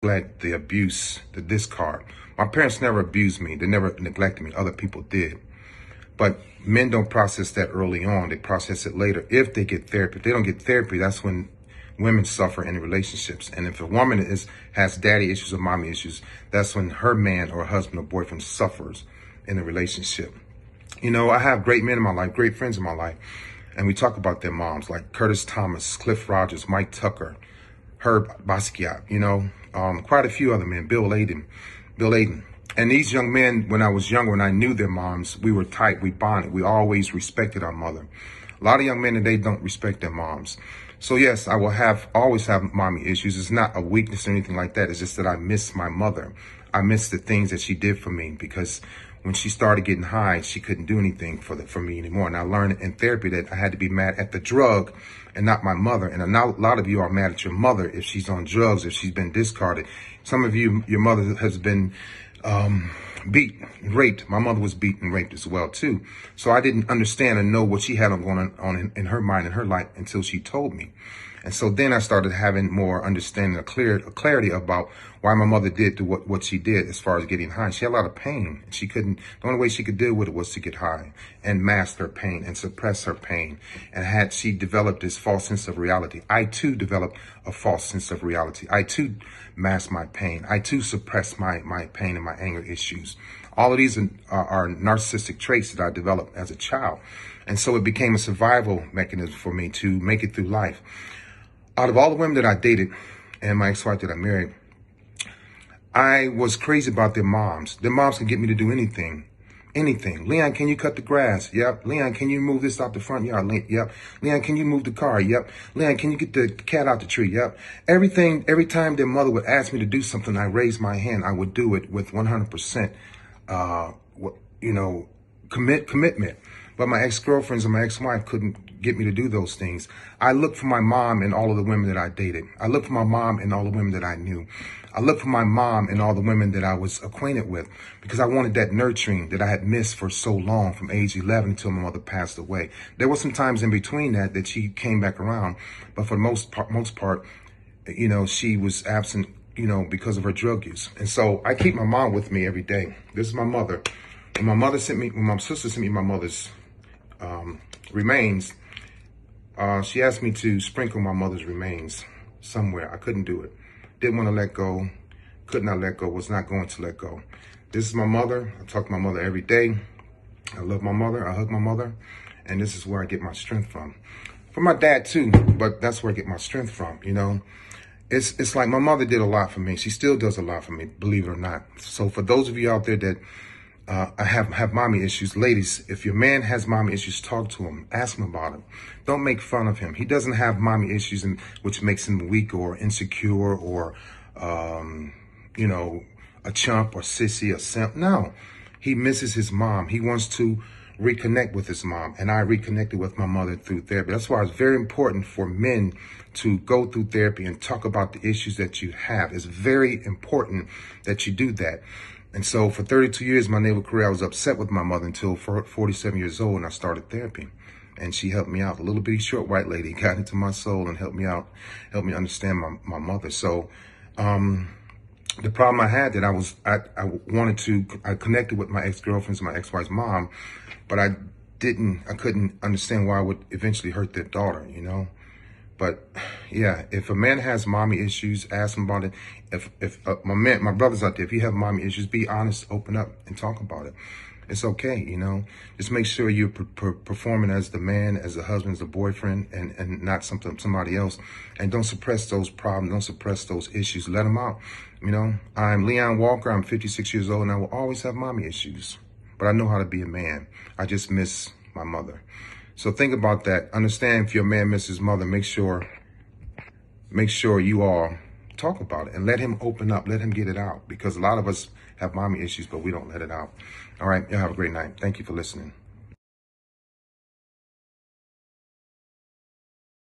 neglect, the abuse, the discard. My parents never abused me. They never neglected me. Other people did. But men don't process that early on. They process it later if they get therapy. If they don't get therapy, that's when women suffer in relationships. And if a woman has daddy issues or mommy issues, that's when her man or husband or boyfriend suffers in the relationship. You know, I have great men in my life, great friends in my life, and we talk about their moms, like Curtis Thomas, Cliff Rogers, Mike Tucker, Herb Basquiat, quite a few other men, Bill Aden. And these young men, when I was younger, when I knew their moms, we were tight, we bonded, we always respected our mother. A lot of young men today don't respect their moms. So yes, I will always have mommy issues. It's not a weakness or anything like that. It's just that I miss my mother. I miss the things that she did for me, because when she started getting high, she couldn't do anything for me anymore. And I learned in therapy that I had to be mad at the drug and not my mother. And a lot of you are mad at your mother if she's on drugs, if she's been discarded. Some of you, your mother has been beat, raped. My mother was beaten and raped as well too. So I didn't understand and know what she had going on in her mind, in her life, until she told me. And so then I started having more understanding, a clarity about why my mother did what she did as far as getting high. She had a lot of pain. The only way she could deal with it was to get high and mask her pain and suppress her pain. And she developed this false sense of reality. I too developed a false sense of reality. I too masked my pain. I too suppressed my pain and my anger issues. All of these are narcissistic traits that I developed as a child. And so it became a survival mechanism for me to make it through life. Out of all the women that I dated and my ex-wife that I married, I was crazy about their moms. Their moms can get me to do anything. Anything. Leon, can you cut the grass? Yep. Leon, can you move this out the front yard? Yep. Leon, can you move the car? Yep. Leon, can you get the cat out the tree? Yep. Everything, every time their mother would ask me to do something, I raised my hand. I would do it with 100%, commitment. But my ex-girlfriends and my ex-wife couldn't get me to do those things. I looked for my mom in all of the women that I dated. I looked for my mom in all the women that I knew. I looked for my mom in all the women that I was acquainted with, because I wanted that nurturing that I had missed for so long, from age 11 until my mother passed away. There were some times in between that she came back around, but for the most part, she was absent, because of her drug use. And so I keep my mom with me every day. This is my mother. When my sister sent me my mother's remains, she asked me to sprinkle my mother's remains somewhere. I couldn't do it. Didn't want to let go. Could not let go. Was not going to let go. This is my mother. I talk to my mother every day. I love my mother. I hug my mother. And this is where I get my strength from. From my dad too, but that's where I get my strength from, It's like my mother did a lot for me. She still does a lot for me, believe it or not. So for those of you out there that have mommy issues, ladies, if your man has mommy issues, talk to him, ask him about it. Don't make fun of him. He doesn't have mommy issues, which makes him weak or insecure or, a chump or sissy or simp. No, he misses his mom. He wants to reconnect with his mom, and I reconnected with my mother through therapy. That's why it's very important for men to go through therapy and talk about the issues that you have. It's very important that you do that. And so for 32 years, my naval career, I was upset with my mother until 47 years old, and I started therapy. And she helped me out. A little bitty short white lady got into my soul and helped me out, helped me understand my mother. So the problem I had that I connected with my ex-girlfriends and my ex-wife's mom, but I couldn't understand why I would eventually hurt their daughter, But yeah, if a man has mommy issues, ask him about it. If my brothers out there, if you have mommy issues, be honest, open up, and talk about it. It's okay, Just make sure you're performing as the man, as the husband, as the boyfriend, and not somebody else. And don't suppress those problems. Don't suppress those issues. Let them out. I'm Leon Walker. I'm 56 years old, and I will always have mommy issues. But I know how to be a man. I just miss my mother. So think about that. Understand, if your man misses his mother, make sure you all talk about it and let him open up, let him get it out, because a lot of us have mommy issues, but we don't let it out. All right, y'all have a great night. Thank you for listening.